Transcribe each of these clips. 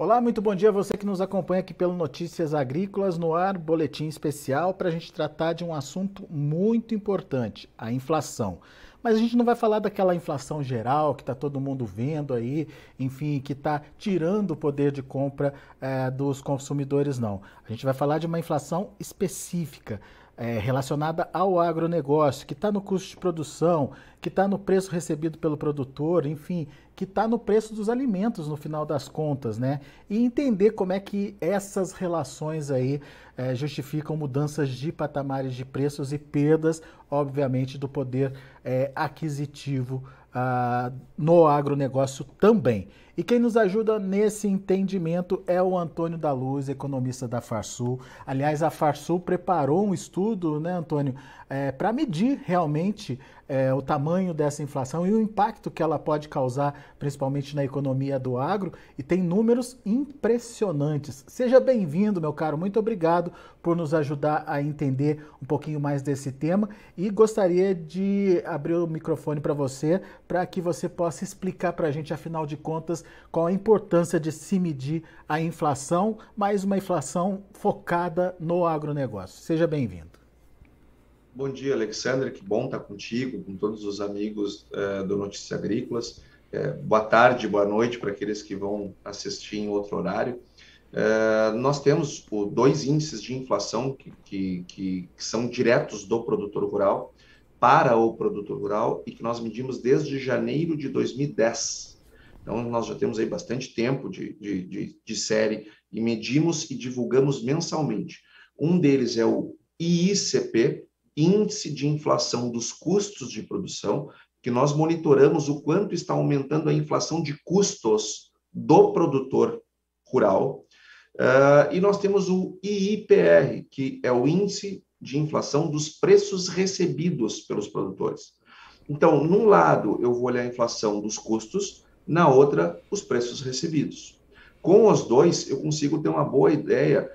Olá, muito bom dia a você que nos acompanha aqui pelo Notícias Agrícolas no ar, boletim especial para a gente tratar de um assunto muito importante, a inflação. Mas a gente não vai falar daquela inflação geral que está todo mundo vendo aí, enfim, que está tirando o poder de compra dos consumidores, não. A gente vai falar de uma inflação específica, relacionada ao agronegócio, que está no custo de produção, que está no preço recebido pelo produtor, enfim, que está no preço dos alimentos no final das contas, né? E entender como é que essas relações aí justificam mudanças de patamares de preços e perdas, obviamente, do poder aquisitivo no agronegócio também. E quem nos ajuda nesse entendimento é o Antônio da Luz, economista da Farsul. Aliás, a Farsul preparou um estudo, né, Antônio, para medir realmente o tamanho dessa inflação e o impacto que ela pode causar, principalmente na economia do agro, e tem números impressionantes. Seja bem-vindo, meu caro, muito obrigado por nos ajudar a entender um pouquinho mais desse tema e gostaria de abrir o microfone para você, para que você possa explicar para a gente, afinal de contas, qual a importância de se medir a inflação, mais uma inflação focada no agronegócio. Seja bem-vindo. Bom dia, Alexandre. Que bom estar contigo, com todos os amigos do Notícias Agrícolas. Boa tarde, boa noite para aqueles que vão assistir em outro horário. Nós temos dois índices de inflação que são diretos do produtor rural para o produtor rural e que nós medimos desde janeiro de 2010. Então, nós já temos aí bastante tempo de série e medimos e divulgamos mensalmente. Um deles é o IICP, Índice de Inflação dos Custos de Produção, que nós monitoramos o quanto está aumentando a inflação de custos do produtor rural. E nós temos o IIPR, que é o Índice de Inflação dos Preços Recebidos pelos produtores. Então, num lado, eu vou olhar a inflação dos custos, na outra, os preços recebidos. Com os dois, eu consigo ter uma boa ideia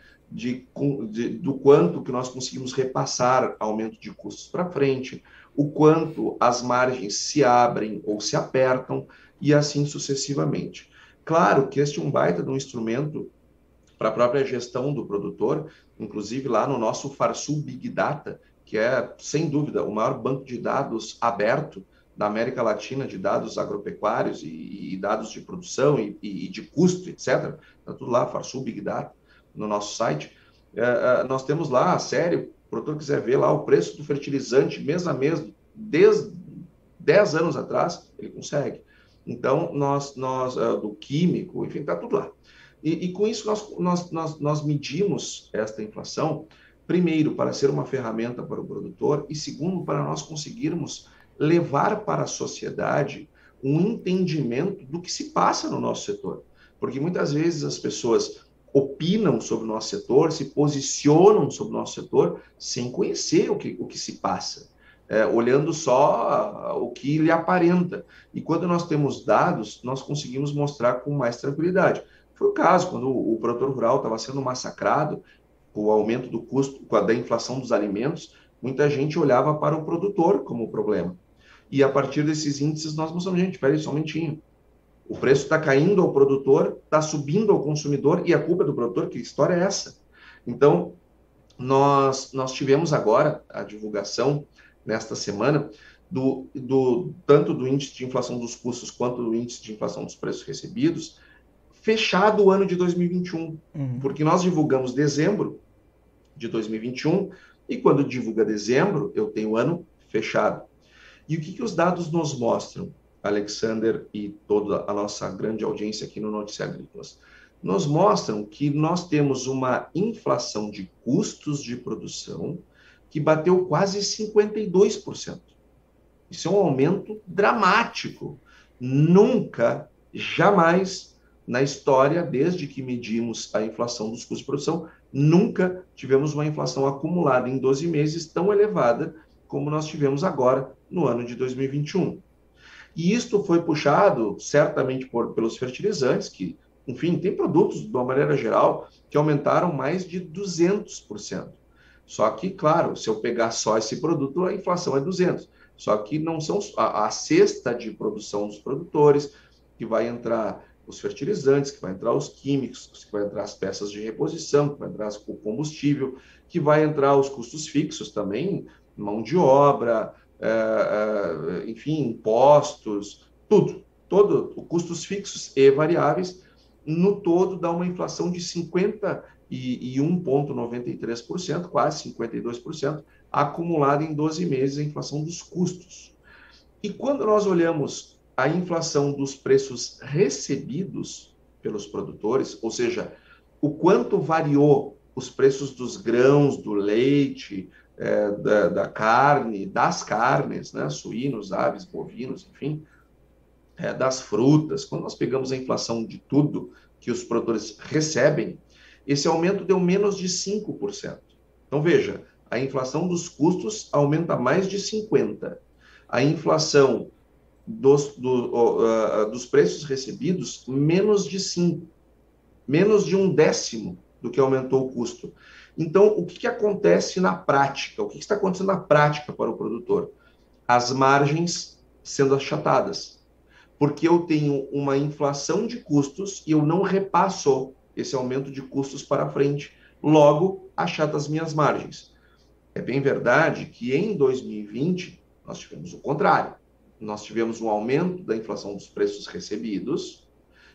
do quanto que nós conseguimos repassar aumento de custos para frente, o quanto as margens se abrem ou se apertam, e assim sucessivamente. Claro que este é um baita de um instrumento para a própria gestão do produtor, inclusive lá no nosso Farsul Big Data, que é, sem dúvida, o maior banco de dados aberto da América Latina, de dados agropecuários e dados de produção e de custo, etc. Está tudo lá, Farsul Big Data, no nosso site. Nós temos lá a série, o produtor quiser ver lá o preço do fertilizante mês a mês, desde 10 anos atrás, ele consegue. Então, nós do químico, enfim, está tudo lá. E com isso, nós medimos esta inflação, primeiro, para ser uma ferramenta para o produtor, e segundo, para nós conseguirmos levar para a sociedade um entendimento do que se passa no nosso setor. Porque muitas vezes as pessoas opinam sobre o nosso setor, se posicionam sobre o nosso setor, sem conhecer o que se passa, olhando só o que lhe aparenta. E quando nós temos dados, nós conseguimos mostrar com mais tranquilidade. Foi o caso, quando o produtor rural estava sendo massacrado com o aumento do custo, da inflação dos alimentos, muita gente olhava para o produtor como problema. E a partir desses índices, nós mostramos, gente, espera aí só um momentinho. O preço está caindo ao produtor, está subindo ao consumidor, e a culpa é do produtor, que história é essa? Então, nós tivemos agora a divulgação, nesta semana, tanto do índice de inflação dos custos, quanto do índice de inflação dos preços recebidos, fechado o ano de 2021, porque nós divulgamos dezembro de 2021, e quando divulga dezembro, eu tenho o ano fechado. E o que os dados nos mostram, Alexander e toda a nossa grande audiência aqui no Notícias Agrícolas? Nos mostram que nós temos uma inflação de custos de produção que bateu quase 52%. Isso é um aumento dramático. Nunca, jamais, na história, desde que medimos a inflação dos custos de produção, nunca tivemos uma inflação acumulada em 12 meses tão elevada como nós tivemos agora, no ano de 2021. E isto foi puxado, certamente, pelos fertilizantes, que, enfim, tem produtos, de uma maneira geral, que aumentaram mais de 200%. Só que, claro, se eu pegar só esse produto, a inflação é 200%. Só que não são a cesta de produção dos produtores, que vai entrar os fertilizantes, que vai entrar os químicos, que vai entrar as peças de reposição, que vai entrar o combustível, que vai entrar os custos fixos também, mão de obra, enfim, impostos, tudo, todo, custos fixos e variáveis, no todo dá uma inflação de 51,93%, quase 52%, acumulada em 12 meses a inflação dos custos. E quando nós olhamos a inflação dos preços recebidos pelos produtores, ou seja, o quanto variou os preços dos grãos, do leite, da carne, das carnes, né, suínos, aves, bovinos, enfim, das frutas, quando nós pegamos a inflação de tudo que os produtores recebem, esse aumento deu menos de 5%. Então, veja, a inflação dos custos aumenta mais de 50%. A inflação dos preços recebidos, menos de 5%. Menos de 1/10 do que aumentou o custo. Então, o que acontece na prática? O que está acontecendo na prática para o produtor? As margens sendo achatadas. Porque eu tenho uma inflação de custos e eu não repasso esse aumento de custos para frente. Logo, achata as minhas margens. É bem verdade que em 2020 nós tivemos o contrário. Nós tivemos um aumento da inflação dos preços recebidos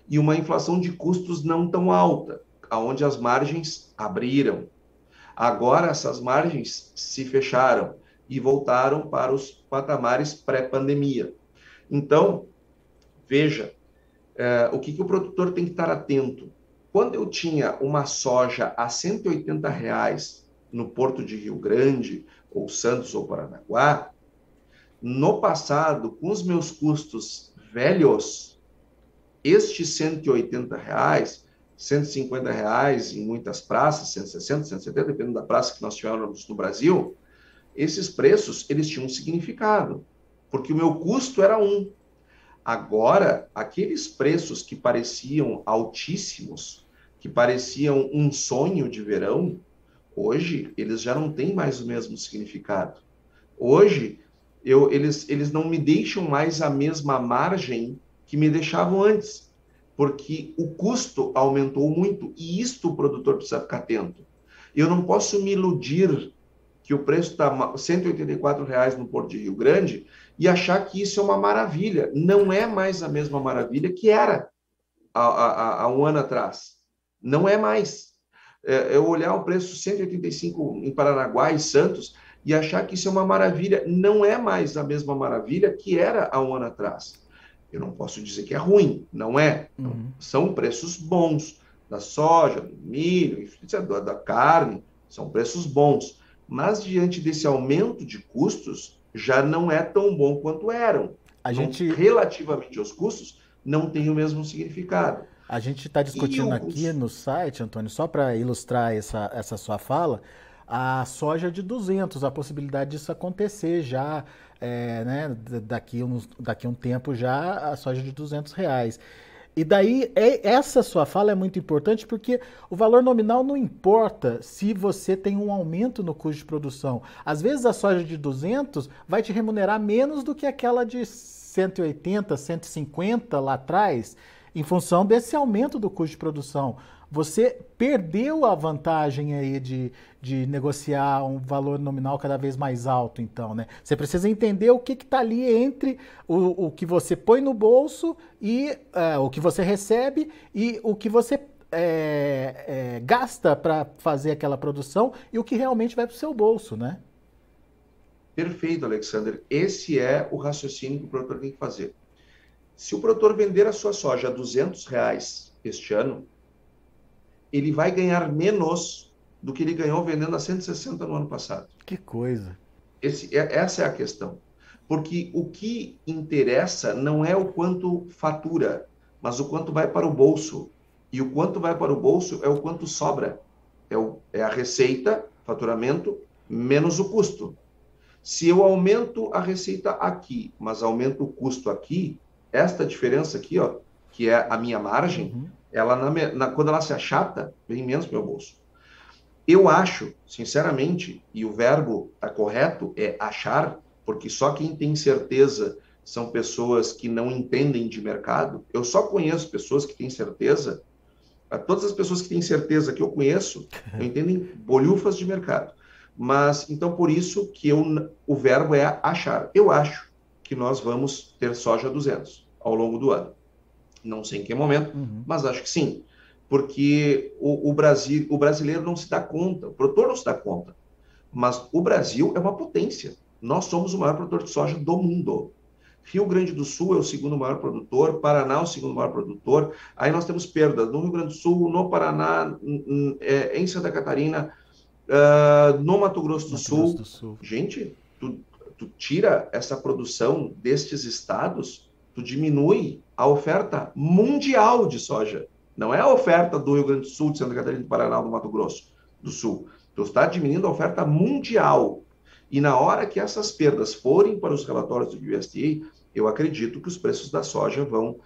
e uma inflação de custos não tão alta, onde as margens abriram. Agora essas margens se fecharam e voltaram para os patamares pré-pandemia. Então, veja, o que o produtor tem que estar atento. Quando eu tinha uma soja a R$ 180 no Porto de Rio Grande, ou Santos ou Paranaguá, no passado, com os meus custos velhos, estes R$ 180, R$ 150 em muitas praças, 160, 170, dependendo da praça que nós tivermos no Brasil, esses preços, eles tinham um significado, porque o meu custo era um. Agora, aqueles preços que pareciam altíssimos, que pareciam um sonho de verão, hoje eles já não têm mais o mesmo significado. Hoje, eles não me deixam mais a mesma margem que me deixavam antes, porque o custo aumentou muito e isto o produtor precisa ficar atento. Eu não posso me iludir que o preço está R$ 184 no Porto de Rio Grande e achar que isso é uma maravilha. Não é mais a mesma maravilha que era há um ano atrás. Não é mais. Eu olhar o preço 185 em Paranaguá e Santos e achar que isso é uma maravilha. Não é mais a mesma maravilha que era há um ano atrás. Eu não posso dizer que é ruim, não é. Uhum. São preços bons da soja, do milho, da carne, são preços bons. Mas diante desse aumento de custos, já não é tão bom quanto eram. Relativamente aos custos, não tem o mesmo significado. A gente está discutindo aqui no site, Antônio, só para ilustrar essa sua fala, a soja de 200, a possibilidade disso acontecer já, né, daqui um tempo já, a soja de R$ 200. E daí, essa sua fala é muito importante porque o valor nominal não importa se você tem um aumento no custo de produção. Às vezes a soja de 200 vai te remunerar menos do que aquela de 180, 150 lá atrás, em função desse aumento do custo de produção. Você perdeu a vantagem aí de negociar um valor nominal cada vez mais alto, então, né? Você precisa entender o que está ali entre o que você põe no bolso e o que você recebe e o que você gasta para fazer aquela produção e o que realmente vai para o seu bolso, né? Perfeito, Alexander. Esse é o raciocínio que o produtor tem que fazer. Se o produtor vender a sua soja a R$ 200 este ano, ele vai ganhar menos do que ele ganhou vendendo a 160 no ano passado. Que coisa. Essa é a questão. Porque o que interessa não é o quanto fatura, mas o quanto vai para o bolso. E o quanto vai para o bolso é o quanto sobra. É a receita, faturamento, menos o custo. Se eu aumento a receita aqui, mas aumento o custo aqui, esta diferença aqui, ó, que é a minha margem, ela quando ela se achata, vem menos para o meu bolso. Eu acho, sinceramente, e o verbo está correto, é achar, porque só quem tem certeza são pessoas que não entendem de mercado. Eu só conheço pessoas que têm certeza, todas as pessoas que têm certeza que eu conheço, não entendem bolhufas de mercado. Mas, então, por isso que o verbo é achar. Eu acho que nós vamos ter soja 200 ao longo do ano. Não sei em que momento, mas acho que sim. Porque o brasileiro não se dá conta, o produtor não se dá conta. Mas o Brasil é uma potência. Nós somos o maior produtor de soja do mundo. Rio Grande do Sul é o segundo maior produtor, Paraná é o segundo maior produtor. Aí nós temos perdas no Rio Grande do Sul, no Paraná, em Santa Catarina, no Mato Grosso do Sul. Gente, tu tira essa produção destes estados, tu diminui a oferta mundial de soja. Não é a oferta do Rio Grande do Sul, de Santa Catarina, do Paraná, do Mato Grosso do Sul. Tu está diminuindo a oferta mundial. E na hora que essas perdas forem para os relatórios do USDA, eu acredito que os preços da soja vão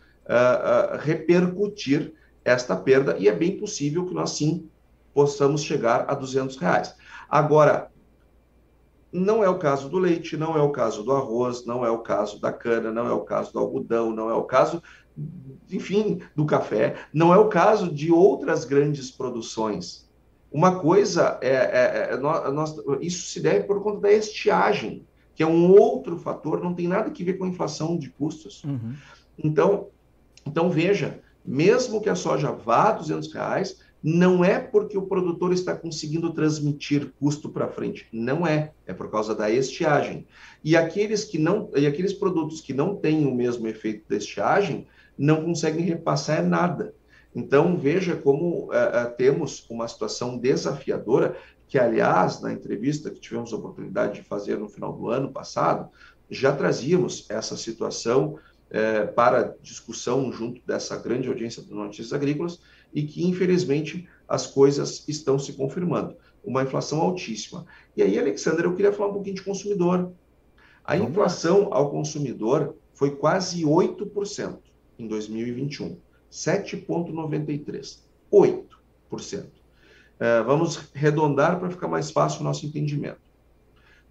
repercutir esta perda, e é bem possível que nós sim possamos chegar a R$ 200. Agora, não é o caso do leite, não é o caso do arroz, não é o caso da cana, não é o caso do algodão, não é o caso, enfim, do café, não é o caso de outras grandes produções. Uma coisa isso se deve por conta da estiagem, que é um outro fator, não tem nada a ver com a inflação de custos. Então veja, mesmo que a soja vá a R$ 200, não é porque o produtor está conseguindo transmitir custo para frente, não é por causa da estiagem. E aqueles produtos que não têm o mesmo efeito da estiagem não conseguem repassar nada. Então veja como temos uma situação desafiadora, que aliás, na entrevista que tivemos a oportunidade de fazer no final do ano passado, já trazíamos essa situação para discussão junto dessa grande audiência do Notícias Agrícolas, e que, infelizmente, as coisas estão se confirmando. Uma inflação altíssima. E aí, Alexandre, eu queria falar um pouquinho de consumidor. A inflação ao consumidor foi quase 8% em 2021. 7,93%. 8%. Vamos arredondar para ficar mais fácil o nosso entendimento.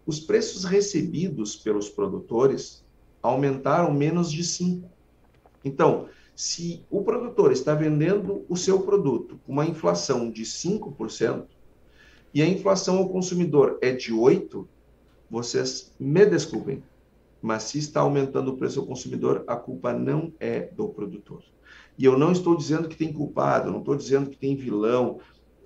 Os preços recebidos pelos produtores aumentaram menos de 5%. Então, se o produtor está vendendo o seu produto com uma inflação de 5% e a inflação ao consumidor é de 8%, vocês me desculpem, mas se está aumentando o preço ao consumidor, a culpa não é do produtor. E eu não estou dizendo que tem culpado, não estou dizendo que tem vilão.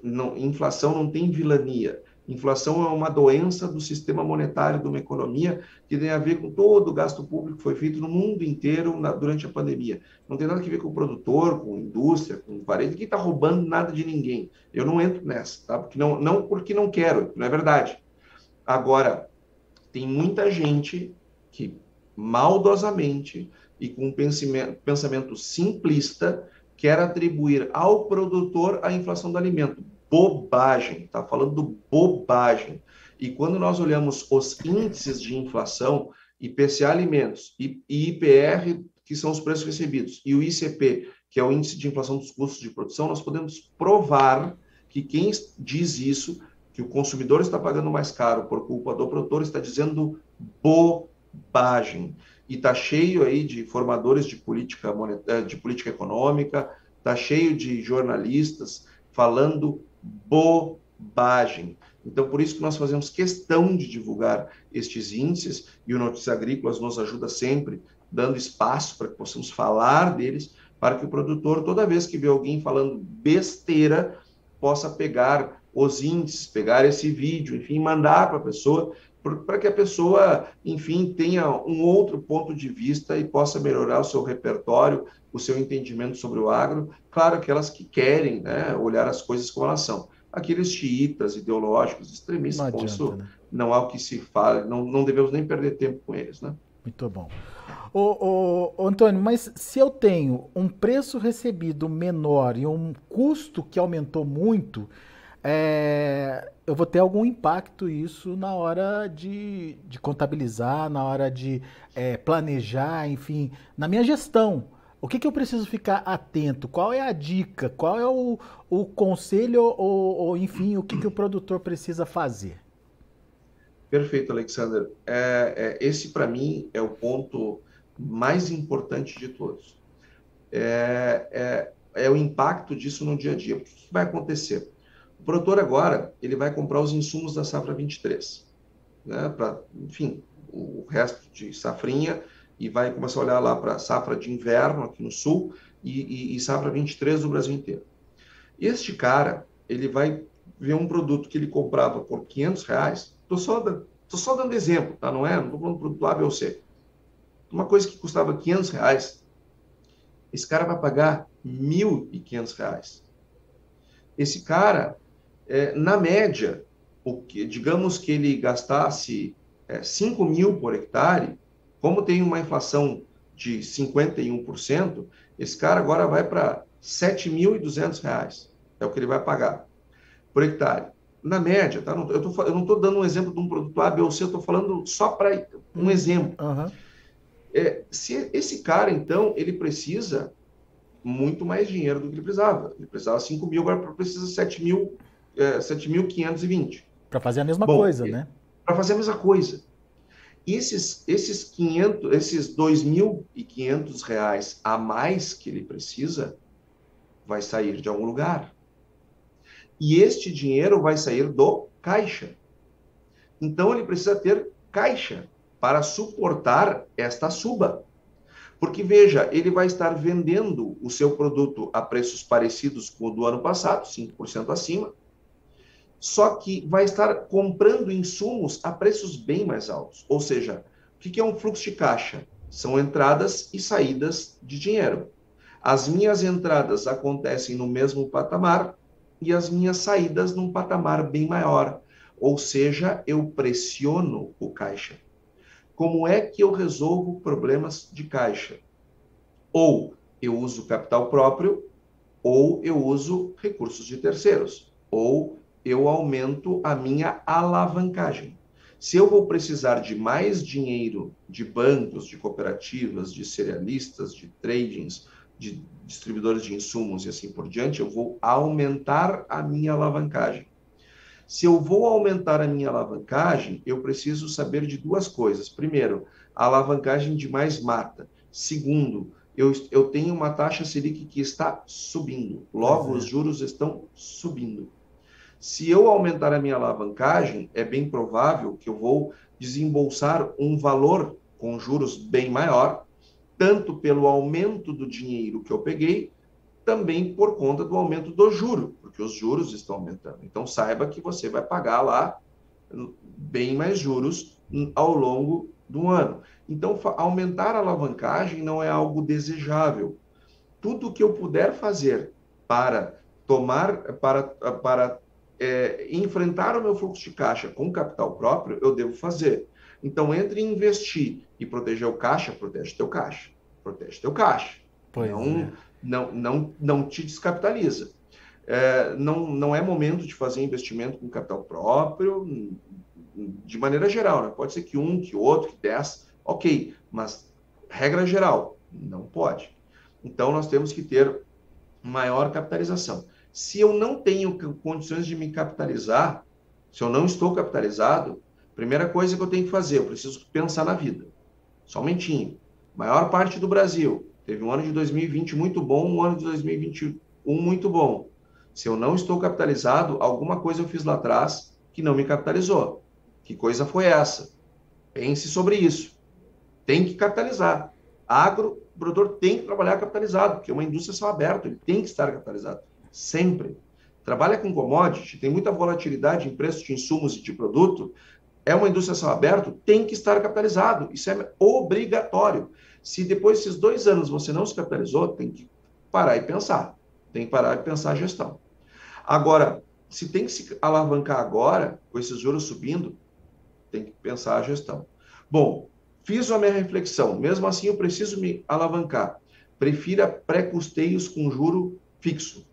Não, inflação não tem vilania. Inflação é uma doença do sistema monetário de uma economia que tem a ver com todo o gasto público que foi feito no mundo inteiro durante a pandemia. Não tem nada a ver com o produtor, com a indústria, com o varejo. Ninguém está roubando nada de ninguém. Eu não entro nessa, tá? Porque não quero, não é verdade. Agora, tem muita gente que maldosamente e com um pensamento simplista quer atribuir ao produtor a inflação do alimento. Bobagem, está falando bobagem. E quando nós olhamos os índices de inflação, IPCA alimentos e IPR, que são os preços recebidos, e o ICP, que é o índice de inflação dos custos de produção, nós podemos provar que quem diz isso, que o consumidor está pagando mais caro por culpa do produtor, está dizendo bobagem. E está cheio aí de formadores de política econômica, está cheio de jornalistas falando bobagem. Então, por isso que nós fazemos questão de divulgar estes índices, e o Notícias Agrícolas nos ajuda sempre, dando espaço para que possamos falar deles, para que o produtor, toda vez que vê alguém falando besteira, possa pegar os índices, pegar esse vídeo, enfim, mandar para a pessoa, para que a pessoa, enfim, tenha um outro ponto de vista e possa melhorar o seu repertório, o seu entendimento sobre o agro. Claro, aquelas que querem, né, olhar as coisas como elas são. Aqueles xiitas, ideológicos, extremistas, Não adianta, isso né? não há o que se fala, não devemos nem perder tempo com eles, né? Muito bom. Ô, Antônio, mas se eu tenho um preço recebido menor e um custo que aumentou muito, eu vou ter algum impacto isso na hora de contabilizar, na hora de planejar, enfim, na minha gestão. O que eu preciso ficar atento? Qual é a dica? Qual é o conselho ou enfim, o que o produtor precisa fazer? Perfeito, Alexander. Esse, para mim, é o ponto mais importante de todos. É o impacto disso no dia a dia. O que vai acontecer? O produtor agora, ele vai comprar os insumos da safra 23, né? Para, enfim, o resto de safrinha, e vai começar a olhar lá para a safra de inverno aqui no sul e safra 23 do Brasil inteiro. Este cara, ele vai ver um produto que ele comprava por R$ 500, estou só dando exemplo, tá? Não estou falando produto A, B ou C. Uma coisa que custava R$ 500, esse cara vai pagar R$ 1.500. Esse cara, na média, digamos que ele gastasse 5 mil por hectare, como tem uma inflação de 51%, esse cara agora vai para R$ 7.200. É o que ele vai pagar por hectare. Na média, tá? Eu não estou dando um exemplo de um produto A, B ou C, eu estou falando só para um exemplo. Uhum. Se esse cara, então, ele precisa muito mais dinheiro do que ele precisava. Ele precisava 5 mil, agora precisa 7.520. Para fazer a mesma Bom, coisa, né? para fazer a mesma coisa. Esses 2.500 reais a mais que ele precisa vai sair de algum lugar. E este dinheiro vai sair do caixa. Então ele precisa ter caixa para suportar esta suba. Porque, veja, ele vai estar vendendo o seu produto a preços parecidos com o do ano passado, 5% acima, só que vai estar comprando insumos a preços bem mais altos. Ou seja, o que é um fluxo de caixa? São entradas e saídas de dinheiro. As minhas entradas acontecem no mesmo patamar e as minhas saídas num patamar bem maior. Ou seja, eu pressiono o caixa. Como é que eu resolvo problemas de caixa? Ou eu uso capital próprio, ou eu uso recursos de terceiros, ou eu aumento a minha alavancagem. Se eu vou precisar de mais dinheiro de bancos, de cooperativas, de cerealistas, de tradings, de distribuidores de insumos e assim por diante, eu vou aumentar a minha alavancagem. Se eu vou aumentar a minha alavancagem, eu preciso saber de duas coisas. Primeiro, a alavancagem de mais mata. Segundo, eu tenho uma taxa Selic que está subindo. Logo, os juros estão subindo. Se eu aumentar a minha alavancagem, é bem provável que eu vou desembolsar um valor com juros bem maior, tanto pelo aumento do dinheiro que eu peguei, também por conta do aumento do juro, porque os juros estão aumentando. Então, saiba que você vai pagar lá bem mais juros ao longo do ano. Então, aumentar a alavancagem não é algo desejável. Tudo que eu puder fazer para enfrentar o meu fluxo de caixa com capital próprio, eu devo fazer. Então, entre investir e proteger o caixa, protege teu caixa. Protege teu caixa. Não te descapitaliza. Não é momento de fazer investimento com capital próprio, de maneira geral, né? Pode ser que um, que outro, que 10, ok, mas regra geral, não pode. Então, nós temos que ter maior capitalização. Se eu não tenho condições de me capitalizar, se eu não estou capitalizado, primeira coisa que eu tenho que fazer, eu preciso pensar na vida. Somentinho. Maior parte do Brasil teve um ano de 2020 muito bom, um ano de 2021 muito bom. Se eu não estou capitalizado, alguma coisa eu fiz lá atrás que não me capitalizou. Que coisa foi essa? Pense sobre isso. Tem que capitalizar. O produtor tem que trabalhar capitalizado, porque é uma indústria a céu aberto, ele tem que estar capitalizado. Sempre. Trabalha com commodity, tem muita volatilidade em preços de insumos e de produto, é uma indústria a céu aberto, tem que estar capitalizado. Isso é obrigatório. Se depois desses 2 anos você não se capitalizou, tem que parar e pensar. Tem que parar e pensar a gestão. Agora, se tem que se alavancar agora, com esses juros subindo, tem que pensar a gestão. Bom, fiz a minha reflexão. Mesmo assim, eu preciso me alavancar. Prefira pré-custeios com juro fixo.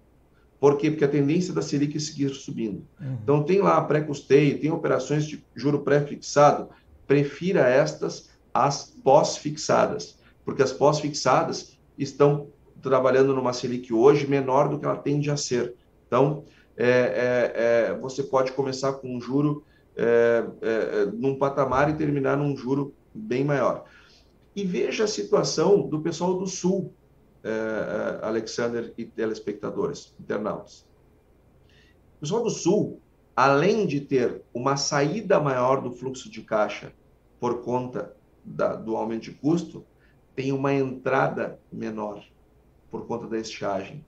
Por quê? Porque a tendência da Selic é seguir subindo. Então, tem lá pré-custeio, tem operações de juro pré-fixado. Prefira estas às pós-fixadas. Porque as pós-fixadas estão trabalhando numa Selic hoje menor do que ela tende a ser. Então, você pode começar com um juro num patamar e terminar num juro bem maior. E veja a situação do pessoal do Sul, Alexander e telespectadores, internautas. O pessoal do Sul, além de ter uma saída maior do fluxo de caixa por conta do aumento de custo, tem uma entrada menor por conta da estiagem.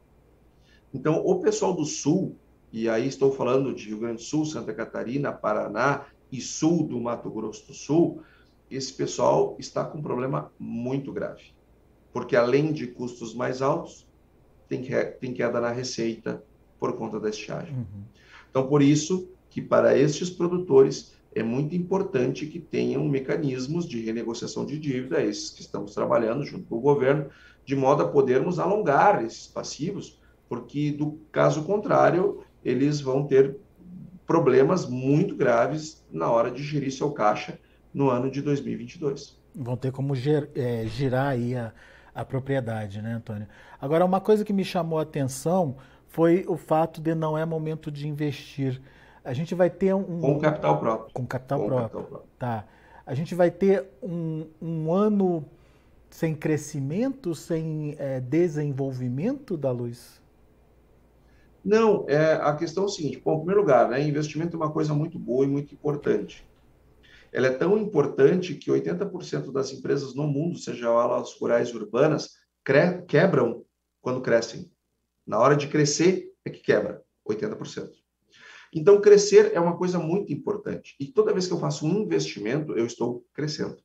Então, o pessoal do Sul, e aí estou falando de Rio Grande do Sul, Santa Catarina, Paraná e sul do Mato Grosso do Sul, esse pessoal está com um problema muito grave. Porque além de custos mais altos, tem queda na receita por conta da estiagem. Uhum. Então, por isso que para estes produtores é muito importante que tenham mecanismos de renegociação de dívida, esses que estamos trabalhando junto com o governo, de modo a podermos alongar esses passivos, porque do caso contrário, eles vão ter problemas muito graves na hora de gerir seu caixa no ano de 2022. Vão ter como girar aí a propriedade, né, Antônio? Agora, uma coisa que me chamou a atenção foi o fato de não é momento de investir. A gente vai ter com capital próprio. Com capital próprio. Tá. A gente vai ter um ano sem crescimento, sem desenvolvimento da Luz? Não, a questão é o seguinte. Bom, em primeiro lugar, né, investimento é uma coisa muito boa e muito importante. Ela é tão importante que 80% das empresas no mundo, seja elas rurais e urbanas, quebram quando crescem. Na hora de crescer é que quebra, 80%. Então, crescer é uma coisa muito importante. E toda vez que eu faço um investimento, eu estou crescendo.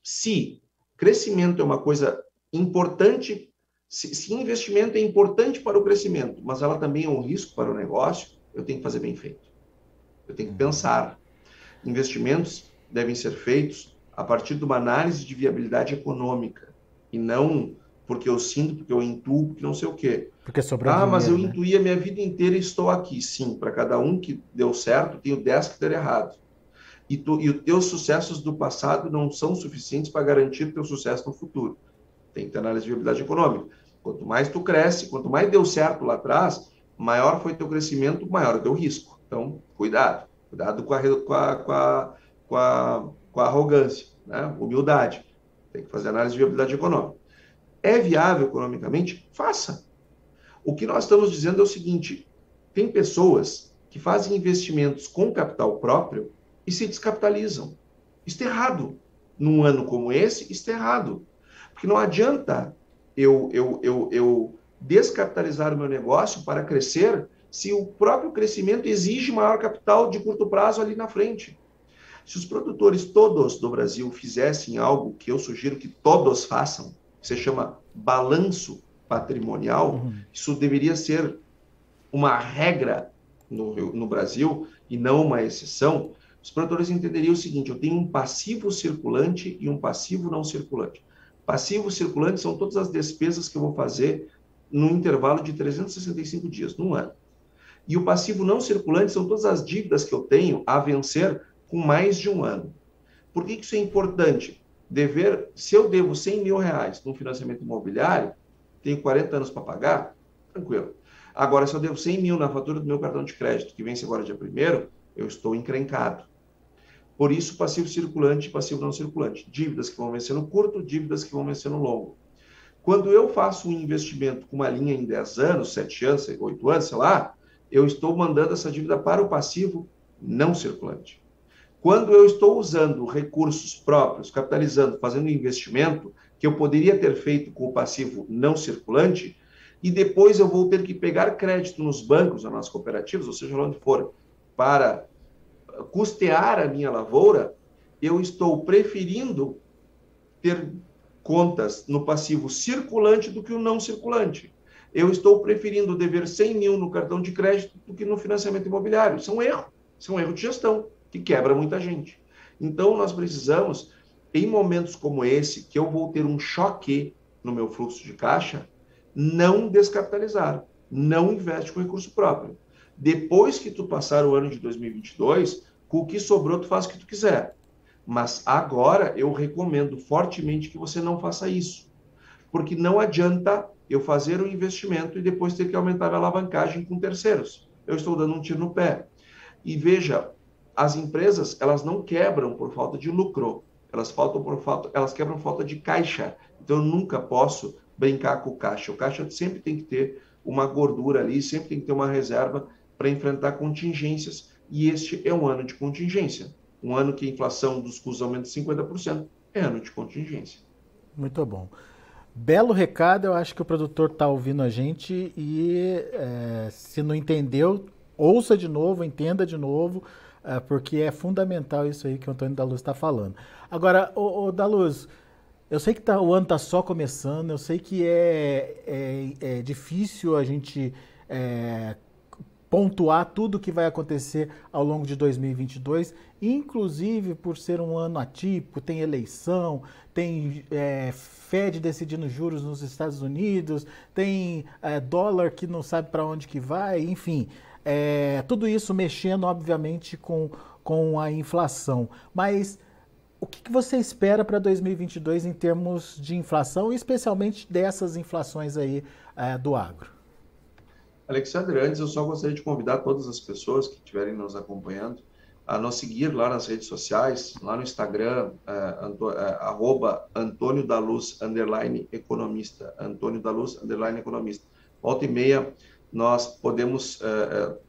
Se crescimento é uma coisa importante, se investimento é importante para o crescimento, mas ela também é um risco para o negócio, eu tenho que fazer bem feito. Eu tenho que pensar. Investimentos devem ser feitos a partir de uma análise de viabilidade econômica e não porque eu sinto, porque eu intuo, porque não sei o quê. Porque sobrou dinheiro, mas eu intuí a minha vida inteira e estou aqui. Sim, para cada um que deu certo, tenho 10 que deram errado. E os teus sucessos do passado não são suficientes para garantir o teu sucesso no futuro. Tem que ter análise de viabilidade econômica. Quanto mais tu cresce, quanto mais deu certo lá atrás, maior foi teu crescimento, maior o teu risco. Então, cuidado. Cuidado com a arrogância, né? Humildade. Tem que fazer análise de viabilidade econômica. É viável economicamente? Faça. O que nós estamos dizendo é o seguinte: tem pessoas que fazem investimentos com capital próprio e se descapitalizam. Isso é errado. Num ano como esse, isso é errado. Porque não adianta eu descapitalizar o meu negócio para crescer se o próprio crescimento exige maior capital de curto prazo ali na frente. Se os produtores todos do Brasil fizessem algo que eu sugiro que todos façam, que se chama balanço patrimonial, isso deveria ser uma regra no Brasil e não uma exceção. Os produtores entenderiam o seguinte: eu tenho um passivo circulante e um passivo não circulante. Passivo circulante são todas as despesas que eu vou fazer no intervalo de 365 dias, num ano. E o passivo não circulante são todas as dívidas que eu tenho a vencer com mais de um ano. Por que isso é importante? Se eu devo 100 mil reais num financiamento imobiliário, tenho 40 anos para pagar, tranquilo. Agora, se eu devo 100 mil na fatura do meu cartão de crédito, que vence agora dia 1º, eu estou encrencado. Por isso, passivo circulante e passivo não circulante. Dívidas que vão vencer no curto, dívidas que vão vencer no longo. Quando eu faço um investimento com uma linha em 10 anos, 7 anos, 8 anos, sei lá, eu estou mandando essa dívida para o passivo não circulante. Quando eu estou usando recursos próprios, capitalizando, fazendo um investimento que eu poderia ter feito com o passivo não circulante, e depois eu vou ter que pegar crédito nos bancos, nas cooperativas, ou seja, onde for, para custear a minha lavoura, eu estou preferindo ter contas no passivo circulante do que o não circulante. Eu estou preferindo dever 100 mil no cartão de crédito do que no financiamento imobiliário. Isso é um erro de gestão que quebra muita gente. Então, nós precisamos, em momentos como esse, que eu vou ter um choque no meu fluxo de caixa, não descapitalizar, não investe com recurso próprio. Depois que tu passar o ano de 2022, com o que sobrou, tu faz o que tu quiser. Mas agora eu recomendo fortemente que você não faça isso. Porque não adianta eu fazer um investimento e depois ter que aumentar a alavancagem com terceiros. Eu estou dando um tiro no pé. E veja, as empresas, elas não quebram por falta de lucro. elas quebram falta de caixa. Então, eu nunca posso brincar com o caixa. O caixa sempre tem que ter uma gordura ali, sempre tem que ter uma reserva para enfrentar contingências, e este é um ano de contingência. Um ano que a inflação dos custos aumenta 50%, é ano de contingência. Muito bom. Belo recado, eu acho que o produtor está ouvindo a gente e se não entendeu, ouça de novo, entenda de novo, porque é fundamental isso aí que o Antônio da Luz está falando. Agora, da Luz, eu sei que o ano está só começando, eu sei que é difícil a gente pontuar tudo o que vai acontecer ao longo de 2022, inclusive por ser um ano atípico, tem eleição, tem Fed decidindo juros nos Estados Unidos, tem dólar que não sabe para onde que vai, enfim, tudo isso mexendo, obviamente, com a inflação. Mas o que você espera para 2022 em termos de inflação, especialmente dessas inflações aí do agro? Alexandre, antes eu só gostaria de convidar todas as pessoas que estiverem nos acompanhando a nos seguir lá nas redes sociais, lá no Instagram, @Antônio da Luz _economista, Antônio da Luz _economista. Volta e meia nós podemos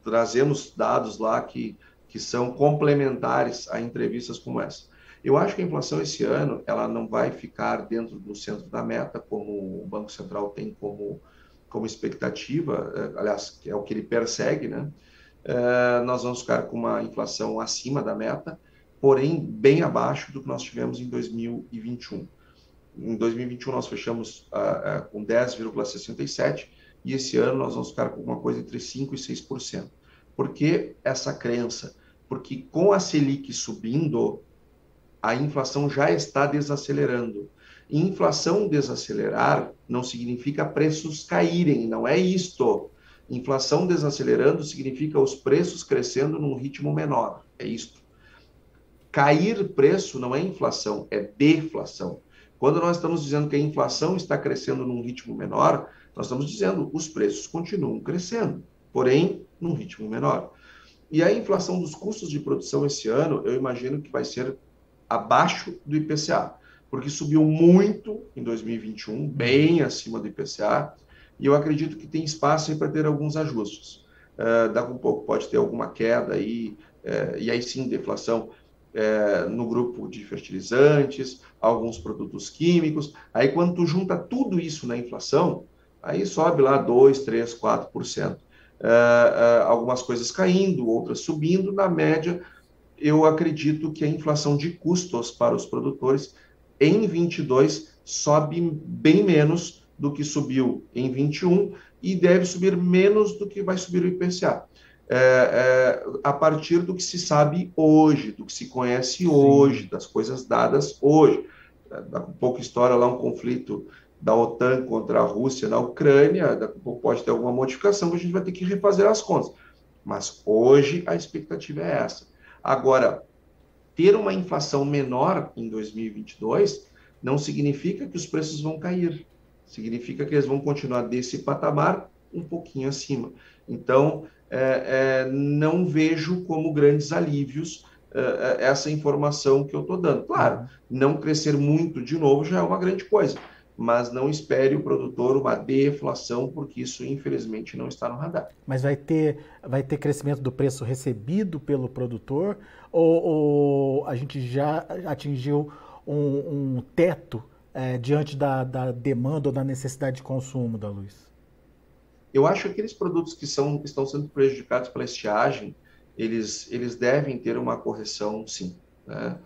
trazemos dados lá que são complementares a entrevistas como essa. Eu acho que a inflação esse ano ela não vai ficar dentro do centro da meta, como o Banco Central tem como expectativa, aliás, que é o que ele persegue, né? Nós vamos ficar com uma inflação acima da meta, porém bem abaixo do que nós tivemos em 2021. Em 2021 nós fechamos com 10,67% e esse ano nós vamos ficar com alguma coisa entre 5% e 6%. Por que essa crença? Porque com a Selic subindo, a inflação já está desacelerando. Inflação desacelerar não significa preços caírem, não é isto. Inflação desacelerando significa os preços crescendo num ritmo menor, é isto. Cair preço não é inflação, é deflação. Quando nós estamos dizendo que a inflação está crescendo num ritmo menor, nós estamos dizendo que os preços continuam crescendo, porém num ritmo menor. E a inflação dos custos de produção esse ano, eu imagino que vai ser abaixo do IPCA, porque subiu muito em 2021, bem acima do IPCA, e eu acredito que tem espaço aí para ter alguns ajustes. Daqui a um pouco pode ter alguma queda aí, e aí sim deflação no grupo de fertilizantes, alguns produtos químicos. Aí quando tu junta tudo isso na inflação, aí sobe lá 2, 3, 4%. Algumas coisas caindo, outras subindo, na média eu acredito que a inflação de custos para os produtores em 22 sobe bem menos do que subiu em 21 e deve subir menos do que vai subir o IPCA. A partir do que se sabe hoje, do que se conhece hoje, das coisas dadas hoje. Daqui a pouco estoura lá um conflito da OTAN contra a Rússia na Ucrânia, daqui a pouco pode ter alguma modificação que a gente vai ter que refazer as contas. Mas hoje a expectativa é essa. Agora, ter uma inflação menor em 2022 não significa que os preços vão cair. Significa que eles vão continuar desse patamar um pouquinho acima. Então, não vejo como grandes alívios essa informação que eu estou dando. Claro, não crescer muito de novo já é uma grande coisa, mas não espere o produtor uma deflação, porque isso, infelizmente, não está no radar. Mas vai ter crescimento do preço recebido pelo produtor ou a gente já atingiu um teto diante da demanda ou da necessidade de consumo da luz? Eu acho que aqueles produtos que estão sendo prejudicados pela estiagem, eles devem ter uma correção, sim, né?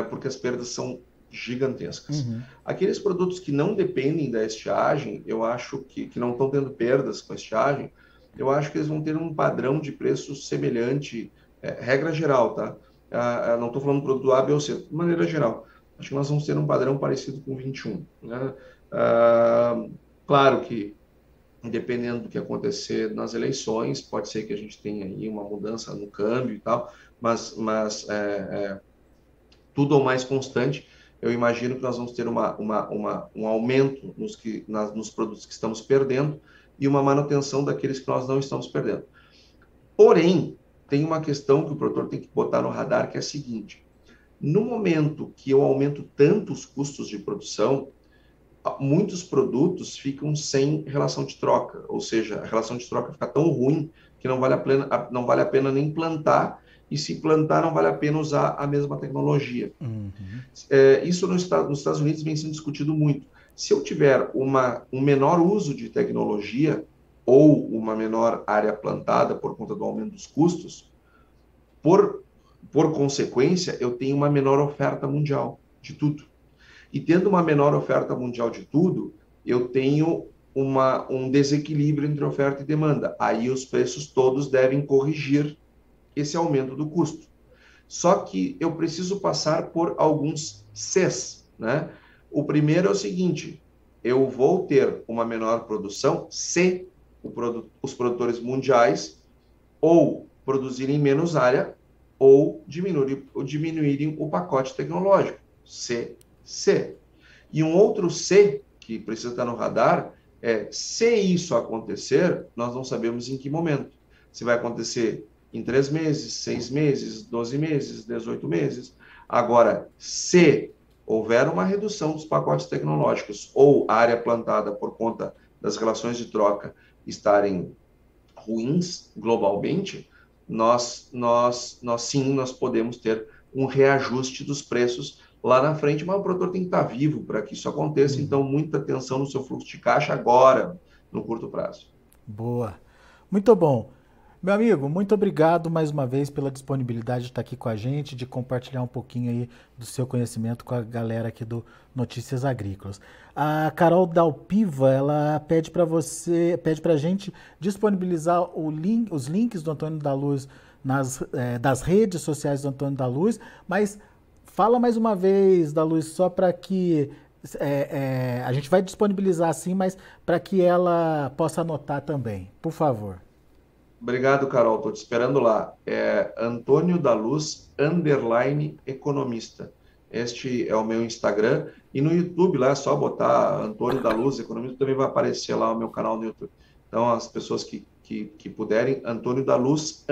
Porque as perdas são gigantescas. Aqueles produtos que não dependem da estiagem, eu acho que não estão tendo perdas com a estiagem, eu acho que eles vão ter um padrão de preço semelhante, regra geral, tá? Não estou falando do produto A, B ou C, de maneira geral. Acho que nós vamos ter um padrão parecido com 21, né? Claro que, dependendo do que acontecer nas eleições, pode ser que a gente tenha aí uma mudança no câmbio e tal, mas tudo ou mais constante, eu imagino que nós vamos ter um aumento nos produtos que estamos perdendo e uma manutenção daqueles que nós não estamos perdendo. Porém, tem uma questão que o produtor tem que botar no radar, que é a seguinte: No momento que eu aumento tanto os custos de produção, muitos produtos ficam sem relação de troca, ou seja, a relação de troca fica tão ruim que não vale a pena nem plantar, e se plantar não vale a pena usar a mesma tecnologia. Isso nos Estados Unidos vem sendo discutido muito. Se eu tiver um menor uso de tecnologia ou uma menor área plantada por conta do aumento dos custos, por consequência, eu tenho uma menor oferta mundial de tudo. E tendo uma menor oferta mundial de tudo, eu tenho um desequilíbrio entre oferta e demanda. Aí os preços todos devem corrigir esse aumento do custo. Só que eu preciso passar por alguns Cs, né? O primeiro é o seguinte: eu vou ter uma menor produção se os produtores mundiais ou produzirem menos área ou diminuírem o pacote tecnológico. C. E um outro C que precisa estar no radar é: se isso acontecer, nós não sabemos em que momento. Se vai acontecer em 3 meses, 6 meses, 12 meses, 18 meses. Agora, se houver uma redução dos pacotes tecnológicos ou a área plantada por conta das relações de troca estarem ruins globalmente, nós podemos ter um reajuste dos preços lá na frente, mas o produtor tem que estar vivo para que isso aconteça. Então, muita atenção no seu fluxo de caixa agora, no curto prazo. Boa. Muito bom. Meu amigo, muito obrigado mais uma vez pela disponibilidade de estar aqui com a gente, de compartilhar um pouquinho aí do seu conhecimento com a galera aqui do Notícias Agrícolas. A Carol Dalpiva, ela pede para a gente disponibilizar os links do Antônio da Luz das redes sociais do Antônio da Luz, mas fala mais uma vez, da Luz, só para que a gente vai disponibilizar sim, mas para que ela possa anotar também, por favor. Obrigado, Carol. Estou te esperando lá. É Antônio da Luz, _economista. Este é o meu Instagram. E no YouTube, lá é só botar Antônio da Luz, economista, também vai aparecer lá o meu canal no YouTube. Então, as pessoas que puderem, Antônio da Luz,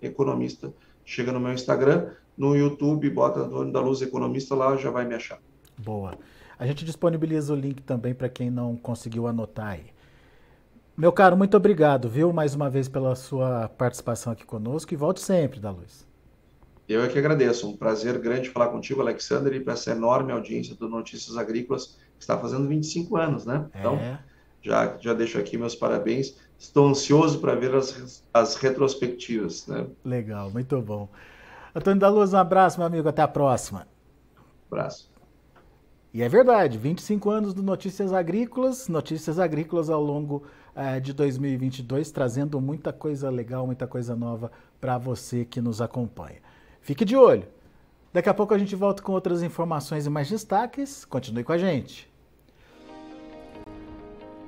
_economista, chega no meu Instagram. No YouTube, bota Antônio da Luz, economista, lá já vai me achar. Boa. A gente disponibiliza o link também para quem não conseguiu anotar aí. Meu caro, muito obrigado, viu, mais uma vez pela sua participação aqui conosco, e volte sempre, da Luz. Eu é que agradeço, um prazer grande falar contigo, Alexandre, e para essa enorme audiência do Notícias Agrícolas, que está fazendo 25 anos, né? Então, já deixo aqui meus parabéns, estou ansioso para ver as retrospectivas, né? Legal, muito bom. Antônio da Luz, um abraço, meu amigo, até a próxima. Abraço. E é verdade, 25 anos do Notícias Agrícolas ao longo de 2022, trazendo muita coisa legal, muita coisa nova para você que nos acompanha. Fique de olho. Daqui a pouco a gente volta com outras informações e mais destaques. Continue com a gente.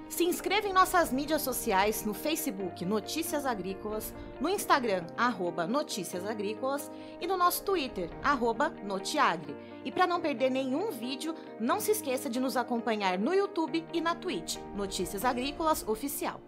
Se inscreva em nossas mídias sociais, no Facebook Notícias Agrícolas, no Instagram @Notícias Agrícolas e no nosso Twitter @Notiagre. E para não perder nenhum vídeo, não se esqueça de nos acompanhar no YouTube e na Twitch, Notícias Agrícolas Oficial.